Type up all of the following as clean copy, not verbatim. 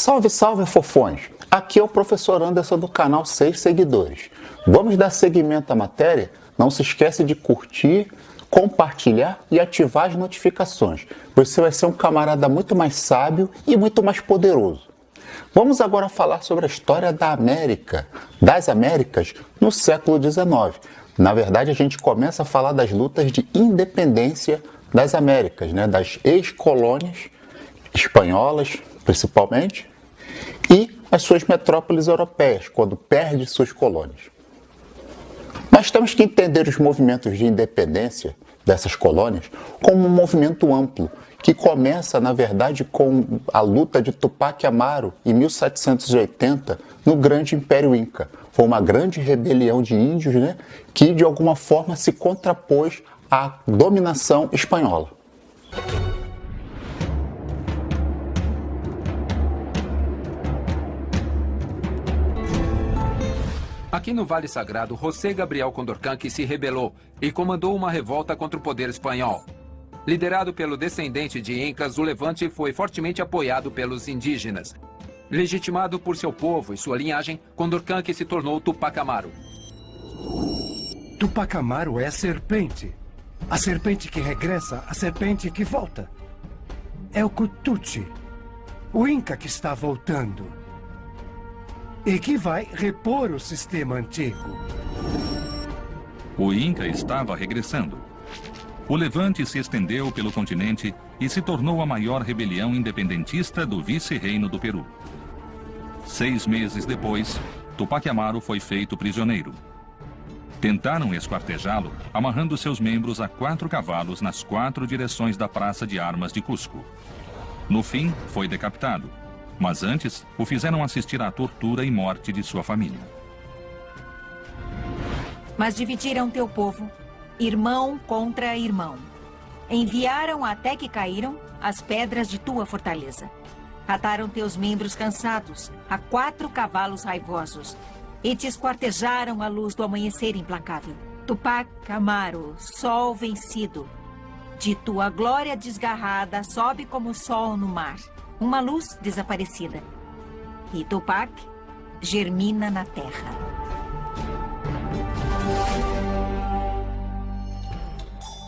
Salve, salve, fofões! Aqui é o professor Anderson do canal 6 Seguidores. Vamos dar seguimento à matéria? Não se esquece de curtir, compartilhar e ativar as notificações. Você vai ser um camarada muito mais sábio e muito mais poderoso. Vamos agora falar sobre a história das Américas no século XIX. Na verdade, a gente começa a falar das lutas de independência das Américas, né? Das ex-colônias espanholas, principalmente, e as suas metrópoles europeias, quando perde suas colônias. Mas temos que entender os movimentos de independência dessas colônias como um movimento amplo, que começa, na verdade, com a luta de Tupac Amaru em 1780 no Grande Império Inca. Foi uma grande rebelião de índios, né, que de alguma forma se contrapôs à dominação espanhola. Aqui no Vale Sagrado, José Gabriel Condorcanqui se rebelou e comandou uma revolta contra o poder espanhol. Liderado pelo descendente de Incas, o levante foi fortemente apoiado pelos indígenas. Legitimado por seu povo e sua linhagem, Condorcanqui se tornou Tupac Amaru. Tupac Amaru é a serpente. A serpente que regressa, a serpente que volta. É o Kutuchi, o Inca que está voltando. E que vai repor o sistema antigo. O Inca estava regressando. O levante se estendeu pelo continente e se tornou a maior rebelião independentista do vice-reino do Peru. 6 meses depois, Tupac Amaru foi feito prisioneiro. Tentaram esquartejá-lo, amarrando seus membros a 4 cavalos nas 4 direções da Praça de Armas de Cusco. No fim, foi decapitado. Mas antes, o fizeram assistir à tortura e morte de sua família. Mas dividiram teu povo, irmão contra irmão. Enviaram até que caíram as pedras de tua fortaleza. Ataram teus membros cansados a 4 cavalos raivosos e te esquartejaram à luz do amanhecer implacável. Tupac Amaru, sol vencido, de tua glória desgarrada sobe como o sol no mar. Uma luz desaparecida. E Tupac germina na terra.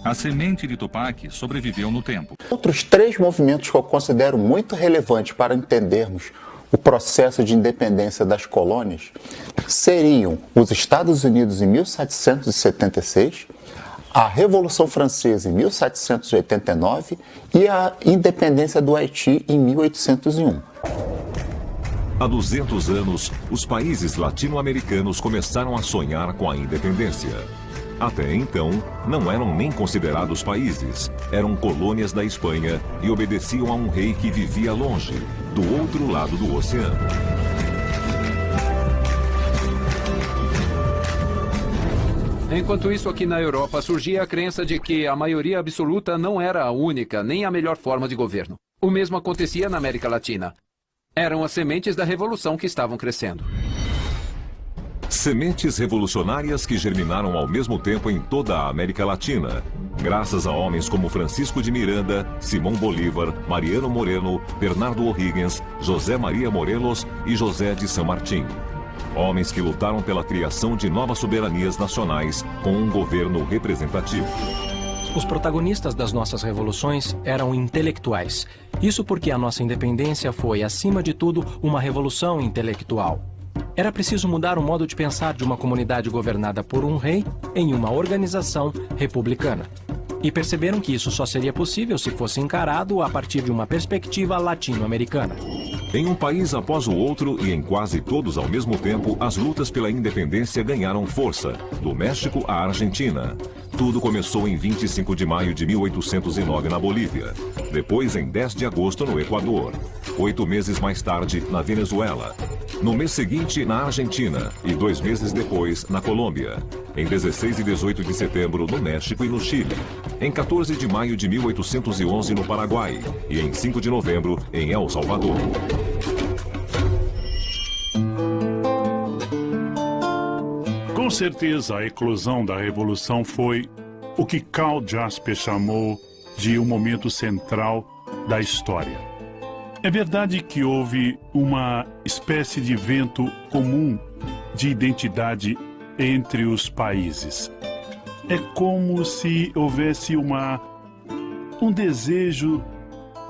A semente de Tupac sobreviveu no tempo. Outros 3 movimentos que eu considero muito relevantes para entendermos o processo de independência das colônias seriam os Estados Unidos em 1776, a Revolução Francesa em 1789 e a independência do Haiti em 1801. Há 200 anos, os países latino-americanos começaram a sonhar com a independência. Até então, não eram nem considerados países, eram colônias da Espanha e obedeciam a um rei que vivia longe, do outro lado do oceano. Enquanto isso, aqui na Europa, surgia a crença de que a maioria absoluta não era a única, nem a melhor forma de governo. O mesmo acontecia na América Latina. Eram as sementes da revolução que estavam crescendo. Sementes revolucionárias que germinaram ao mesmo tempo em toda a América Latina, graças a homens como Francisco de Miranda, Simão Bolívar, Mariano Moreno, Bernardo O'Higgins, José Maria Morelos e José de San Martín. Homens que lutaram pela criação de novas soberanias nacionais com um governo representativo. Os protagonistas das nossas revoluções eram intelectuais. Isso porque a nossa independência foi, acima de tudo, uma revolução intelectual. Era preciso mudar o modo de pensar de uma comunidade governada por um rei em uma organização republicana. E perceberam que isso só seria possível se fosse encarado a partir de uma perspectiva latino-americana. Em um país após o outro e em quase todos ao mesmo tempo, as lutas pela independência ganharam força, do México à Argentina. Tudo começou em 25 de maio de 1809 na Bolívia, depois em 10 de agosto no Equador, 8 meses mais tarde na Venezuela, no mês seguinte na Argentina e 2 meses depois na Colômbia, em 16 e 18 de setembro no México e no Chile, em 14 de maio de 1811 no Paraguai e em 5 de novembro em El Salvador. Com certeza, a eclosão da Revolução foi o que Karl Jaspers chamou de um momento central da história. É verdade que houve uma espécie de vento comum de identidade entre os países. É como se houvesse um desejo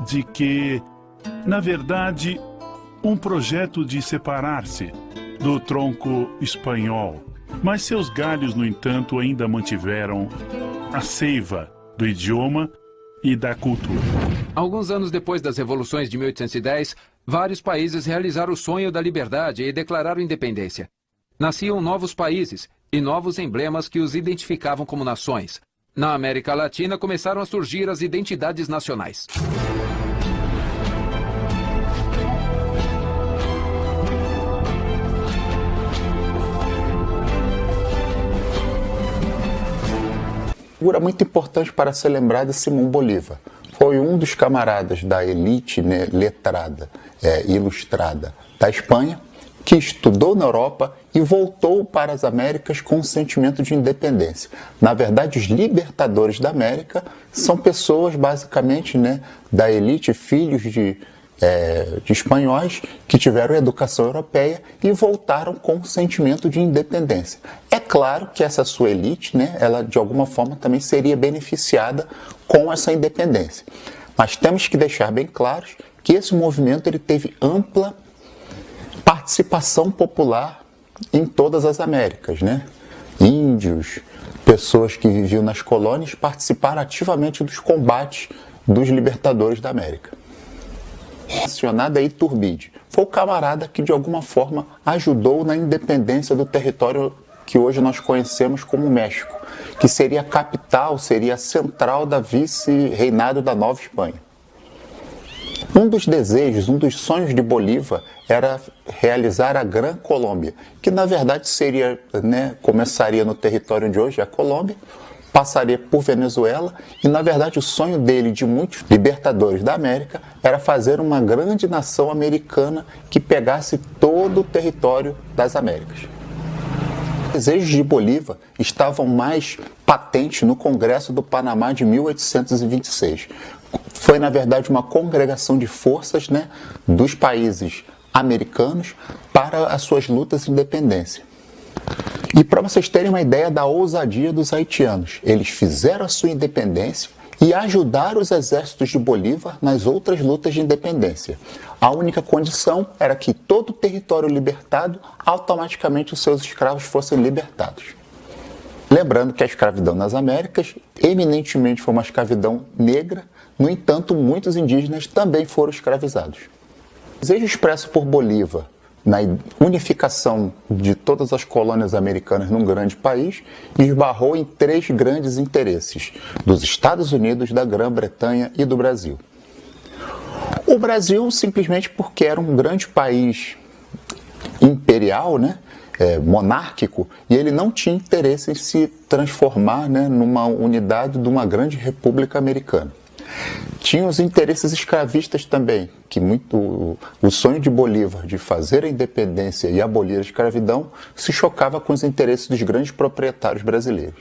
de que, na verdade, um projeto de separar-se do tronco espanhol. Mas seus galhos, no entanto, ainda mantiveram a seiva do idioma e da cultura. Alguns anos depois das revoluções de 1810, vários países realizaram o sonho da liberdade e declararam independência. Nasciam novos países e novos emblemas que os identificavam como nações. Na América Latina começaram a surgir as identidades nacionais. Figura muito importante para ser lembrada é Simão Bolívar. Foi um dos camaradas da elite, né, letrada, ilustrada da Espanha, que estudou na Europa e voltou para as Américas com um sentimento de independência. Na verdade, os libertadores da América são pessoas, basicamente, né, da elite, filhos de espanhóis que tiveram educação europeia e voltaram com um sentimento de independência. É claro que essa sua elite, né, ela de alguma forma também seria beneficiada com essa independência. Mas temos que deixar bem claro que esse movimento ele teve ampla participação popular em todas as Américas, né? Índios, pessoas que viviam nas colônias participaram ativamente dos combates dos libertadores da América. Mencionado é Iturbide. Foi o camarada que de alguma forma ajudou na independência do território que hoje nós conhecemos como México, que seria a capital, seria a central da vice-reinado da Nova Espanha. Um dos desejos, um dos sonhos de Bolívar era realizar a Gran Colômbia, que na verdade seria, né, começaria no território de hoje, a Colômbia, passaria por Venezuela e na verdade o sonho dele e de muitos libertadores da América era fazer uma grande nação americana que pegasse todo o território das Américas. Os desejos de Bolívar estavam mais patentes no Congresso do Panamá de 1826. Foi, na verdade, uma congregação de forças, né, dos países americanos para as suas lutas de independência. E para vocês terem uma ideia da ousadia dos haitianos, eles fizeram a sua independência e ajudaram os exércitos de Bolívar nas outras lutas de independência. A única condição era que todo o território libertado, automaticamente os seus escravos fossem libertados. Lembrando que a escravidão nas Américas, eminentemente foi uma escravidão negra, no entanto, muitos indígenas também foram escravizados. O desejo expresso por Bolívar na unificação de todas as colônias americanas num grande país esbarrou em três grandes interesses, dos Estados Unidos, da Grã-Bretanha e do Brasil. O Brasil, simplesmente porque era um grande país imperial, né? Monárquico, e ele não tinha interesse em se transformar, né, numa unidade de uma grande república americana. Tinha os interesses escravistas também, que o sonho de Bolívar de fazer a independência e abolir a escravidão se chocava com os interesses dos grandes proprietários brasileiros.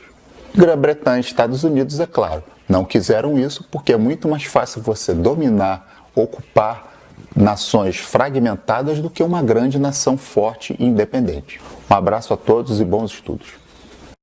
Grã-Bretanha e Estados Unidos, é claro, não quiseram isso porque é muito mais fácil você dominar, ocupar nações fragmentadas do que uma grande nação forte e independente. Um abraço a todos e bons estudos.